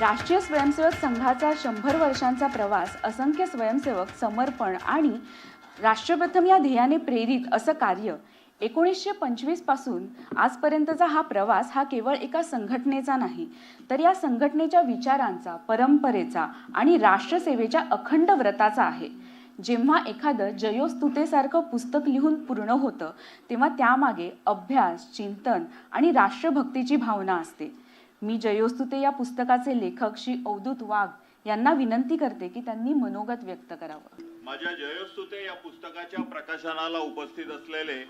राष्ट्रीय स्वयंसेवक संघाचा 100 वर्षांचा प्रवास, असंख्य स्वयंसेवक, समर्पण आणि राष्ट्रप्रथम या ध्येयाने प्रेरित असं कार्य 1925 पासून आजपर्यंतचा हा प्रवास हा केवळ एका संघटनेचा नाही, तर या संघटनेच्या विचारांचा, परंपरेचा आणि राष्ट्रसेवेच्या अखंड व्रताचा आहे. जेव्हा एखादं जयोस्तुतेसारखं पुस्तक लिहून पूर्ण होतं, तेव्हा त्यामागे अभ्यास, चिंतन आणि राष्ट्रभक्तीची भावना असते. मी जयोस्तुते या पुस्तकाचे लेखक श्री अवधूत वाघ यांना विनंती करते की त्यांनी मनोगत व्यक्त करावं. माझ्या जयोस्तुते या पुस्तकाच्या प्रकाशनाला उपस्थित असलेले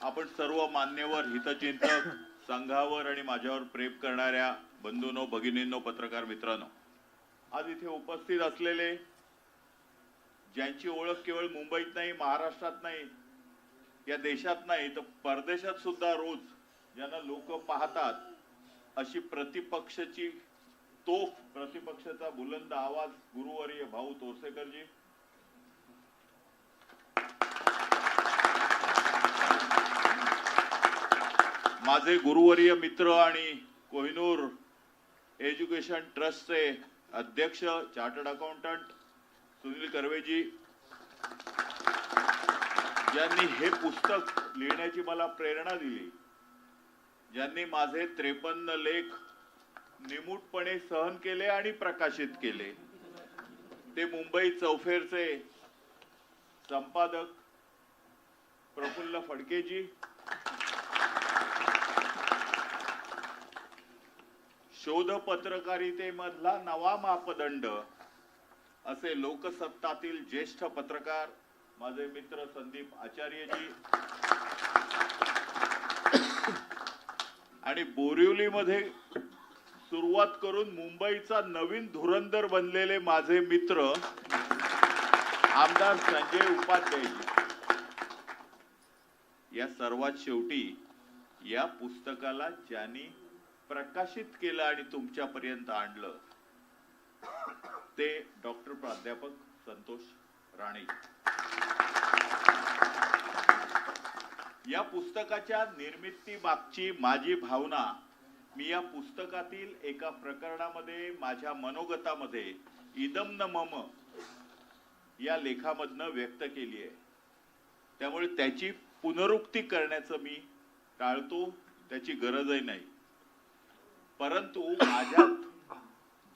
आपण सर्व मान्यवर, हितचिंतक, संघावर आणि माझ्यावर प्रेम करणाऱ्या बंधूंनो, भगिनींनो, पत्रकार मित्रांनो, आज इथे उपस्थित असलेले ज्यांची ओळख केवळ मुंबईत नाही, महाराष्ट्रात नाही, या देशात नाही, तर परदेशात सुद्धा रोज ज्यांना लोक पाहतात, अशी प्रतिपक्षाची तोफ, प्रतिपक्षाचा बुलंद आवाज गुरुवर्य भाऊ तोरसेकरजी, माझे गुरुवर्य मित्र आणि कोहिनूर एज्युकेशन ट्रस्टचे अध्यक्ष चार्टर्ड अकाउंटंट सुनील कर्वेजी, ज्यांनी हे पुस्तक लिहिण्याची मला प्रेरणा दिली, ज्यांनी माझे 53 लेख निमूटपणे सहन केले आणि प्रकाशित केले, ते मुंबई चौफेरचे संपादक प्रफुल्ल फडकेजी, शोध पत्रकारितेमधला नवा मापदंड असे लोकसत्तातील ज्येष्ठ पत्रकार माझे मित्र संदीप आचार्यजी, आणि बोरिवलीमध्ये सुरुवात करून मुंबईचा नवीन धुरंदर बनलेले माझे मित्र आमदार संजय उपाध्यायजी, या सर्वात शेवटी या पुस्तकाला ज्यांनी प्रकाशित केलं आणि तुमच्यापर्यंत आणलं, ते डॉक्टर प्राध्यापक संतोष राणे. या पुस्तकाच्या निर्मिती मागची माझी भावना मी या पुस्तकातील एका प्रकरणामध्ये, माझ्या मनोगतामध्ये इदम न मम या लेखामधनं व्यक्त केली आहे. त्यामुळे त्याची पुनरुक्ती करण्याचं मी टाळतो, त्याची गरजही नाही. परंतु माझ्यात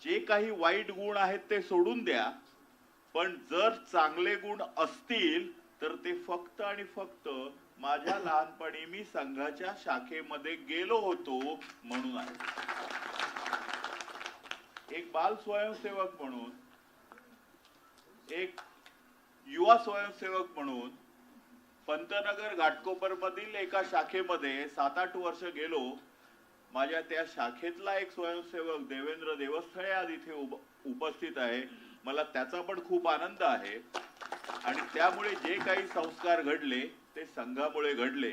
जे काही वाईट गुण आहेत ते सोडून द्या, पण जर चांगले गुण असतील तर ते फक्त आणि फक्त माझ्या लहानपणी मी संघाच्या शाखेमध्ये गेलो होतो म्हणून आहे. एक बाल स्वयंसेवक म्हणून, एक युवा स्वयंसेवक म्हणून पंतनगर घाटकोपर मधील एका शाखेमध्ये 7-8 वर्ष गेलो. माझ्या त्या शाखेतला एक स्वयंसेवक देवेंद्र देवस्थळे आज इथे उपस्थित आहे. मला त्याचा पण खूप आनंद आहे. आणि त्यामुळे जे काही संस्कार घडले ते संघामुळे घडले.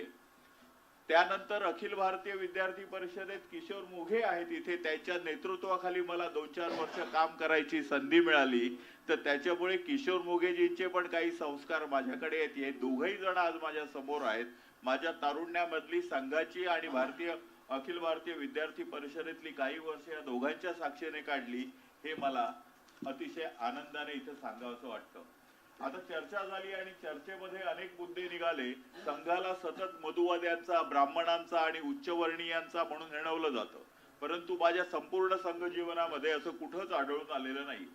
त्यानंतर अखिल भारतीय विद्यार्थी परिषदेत किशोर मोघे आहेत इथे, त्यांच्या नेतृत्वाखाली मला 2-4 वर्ष काम करायची संधी मिळाली. तर त्याच्यामुळे किशोर मोघेजींचे पण काही संस्कार माझ्याकडे आहेत. हे दोघही जण आज माझ्या समोर आहेत. माझ्या तारुण्यामधली संघाची आणि अखिल भारतीय विद्यार्थी परिषदेतली काही वर्ष या दोघांच्या साक्षीने काढली. हे मला अतिशय आनंदाने इथे सांगावंसं वाटतं. आता चर्चा झाली आणि चर्चेमध्ये अनेक मुद्दे निघाले. संघाला सतत मधुवाद्यांचा, ब्राह्मणांचा आणि उच्चवर्णीयांचा म्हणून हिणवलं जातं, परंतु माझ्या संपूर्ण संघ जीवनामध्ये असं कुठंच आढळून आलेलं नाही.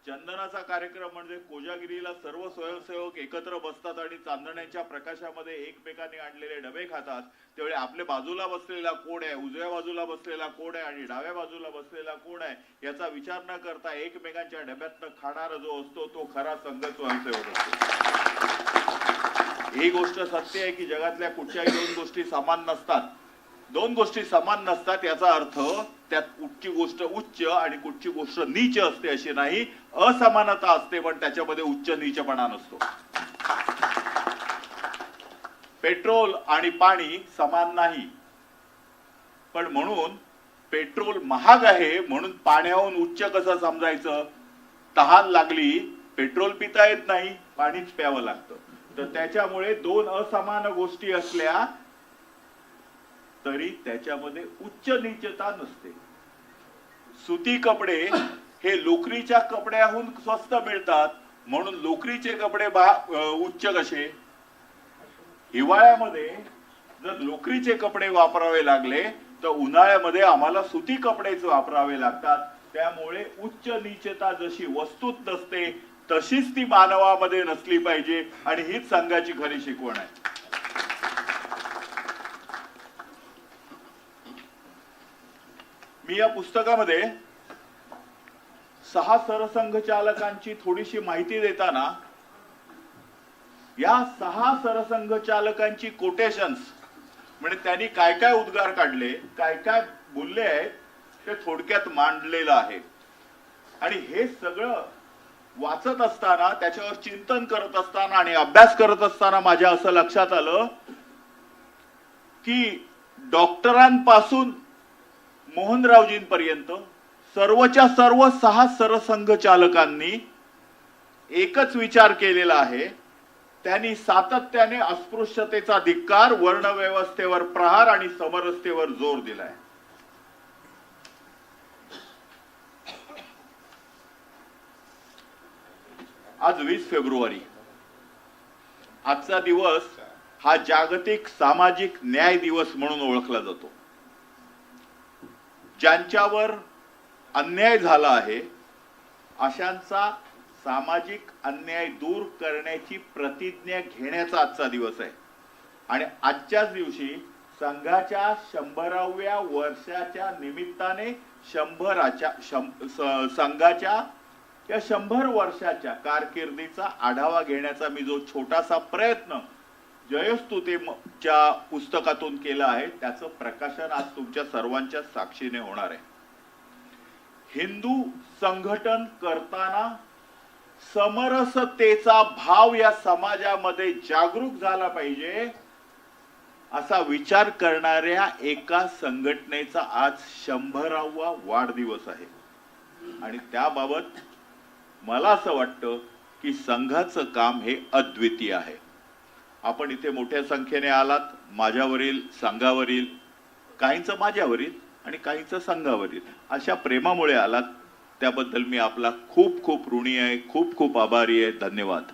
चंदनाचा कार्यक्रम म्हणजे कोजागिरीला सर्व स्वयंसेवक एकत्र बसतात आणि चांदण्याच्या प्रकाशामध्ये एकमेकांनी आणलेले डबे खातात. त्यावेळी आपल्या बाजूला बसलेला कोण आहे, उजव्या बाजूला बसलेला कोण आहे आणि डाव्या बाजूला बसलेला कोण आहे याचा विचार न करता एकमेकांच्या डब्यातनं खाणारा जो असतो तो खरा संघ स्वयंसेवक असतो. ही गोष्ट सत्य आहे की जगातल्या कुठच्याही दोन गोष्टी समान नसतात. दोन गोष्टी समान नसतात याचा अर्थ त्यात कुठची गोष्ट उच्च आणि कुठची गोष्ट नीच असते अशी नाही. असमानता असते पण त्याच्यामध्ये उच्च नीचपणा नसतो. पेट्रोल आणि पाणी समान नाही, पण म्हणून पेट्रोल महाग आहे म्हणून पाण्याहून उच्च कसं समजायचं? तहान लागली, पेट्रोल पिता येत नाही, पाणीच प्यावं लागतं. तर त्याच्यामुळे दोन असमान गोष्टी असल्या तरी त्याच्यामध्ये उच्च नीचता नसते. सुती कपडे हे लोकरीच्या कपड्याहून स्वस्त मिळतात, म्हणून लोकरीचे कपडे उच्च कसे? हिवाळ्यामध्ये जर लोकरीचे कपडे वापरावे लागले तर उन्हाळ्यामध्ये आम्हाला सुती कपडेच वापरावे लागतात. त्यामुळे उच्च नीचता जशी वस्तूत नसते तशीच ती मानवामध्ये नसली पाहिजे, आणि हीच संघाची खरी शिकवण आहे. मी या पुस्तकामध्ये 6 सरसंघचालकांची थोडीशी माहिती देताना या 6 सरसंघचालकांची कोटेशन्स, म्हणजे त्यांनी काय काय उद्गार काढले, काय काय बोलले आहेत, ते थोडक्यात मांडलेलं आहे. आणि हे सगळं वाचत असताना, त्याच्यावर चिंतन करत असताना आणि अभ्यास करत असताना माझ्या असं लक्षात आलं की डॉक्टरांपासून मोहनरावजींपर्यंत सर्वच्या सर्व 6 सरसंघचालकांनी एकच विचार केलेला आहे. त्यांनी सातत्याने अस्पृश्यतेचा धिक्कार, वर्णव्यवस्थेवर प्रहार आणि समरसतेवर जोर दिलाय. आज 20 फेब्रुवारी, आजचा दिवस हा जागतिक सामाजिक न्याय दिवस म्हणून ओळखला जातो. ज्यांच्यावर अन्याय झाला आहे अशांचा सामाजिक अन्याय दूर करण्याची प्रतिज्ञा घेण्याचा आजचा दिवस आहे. आणि आजच्याच दिवशी संघाच्या 100व्या वर्षाच्या निमित्ताने संघाच्या या 100 वर्षाच्या कारकिर्दीचा आढावा घेण्याचा मी जो छोटासा प्रयत्न जयस्तुतेच्या पुस्तकातून केला आहे, त्याचं प्रकाशन आज तुमच्या सर्वांच्या साक्षीने होणार आहे. हिंदू संघटन करताना समरसतेचा भाव या समाजामध्ये जागरूक झाला पाहिजे असा विचार करणाऱ्या एका संघटनेचा आज 100वा वाढदिवस आहे. आणि त्याबाबत मला असं वाटतं की संघाचं काम हे अद्वितीय आहे. आपण इथे मोठ्या संख्येने आलात, माझ्यावरील, संघावरील, काहींचं माझ्यावरील आणि काहींचं संघावरील अशा प्रेमामुळे आलात. त्याबद्दल मी आपला खूप खूप ऋणी आहे, खूप खूप आभारी आहे. धन्यवाद.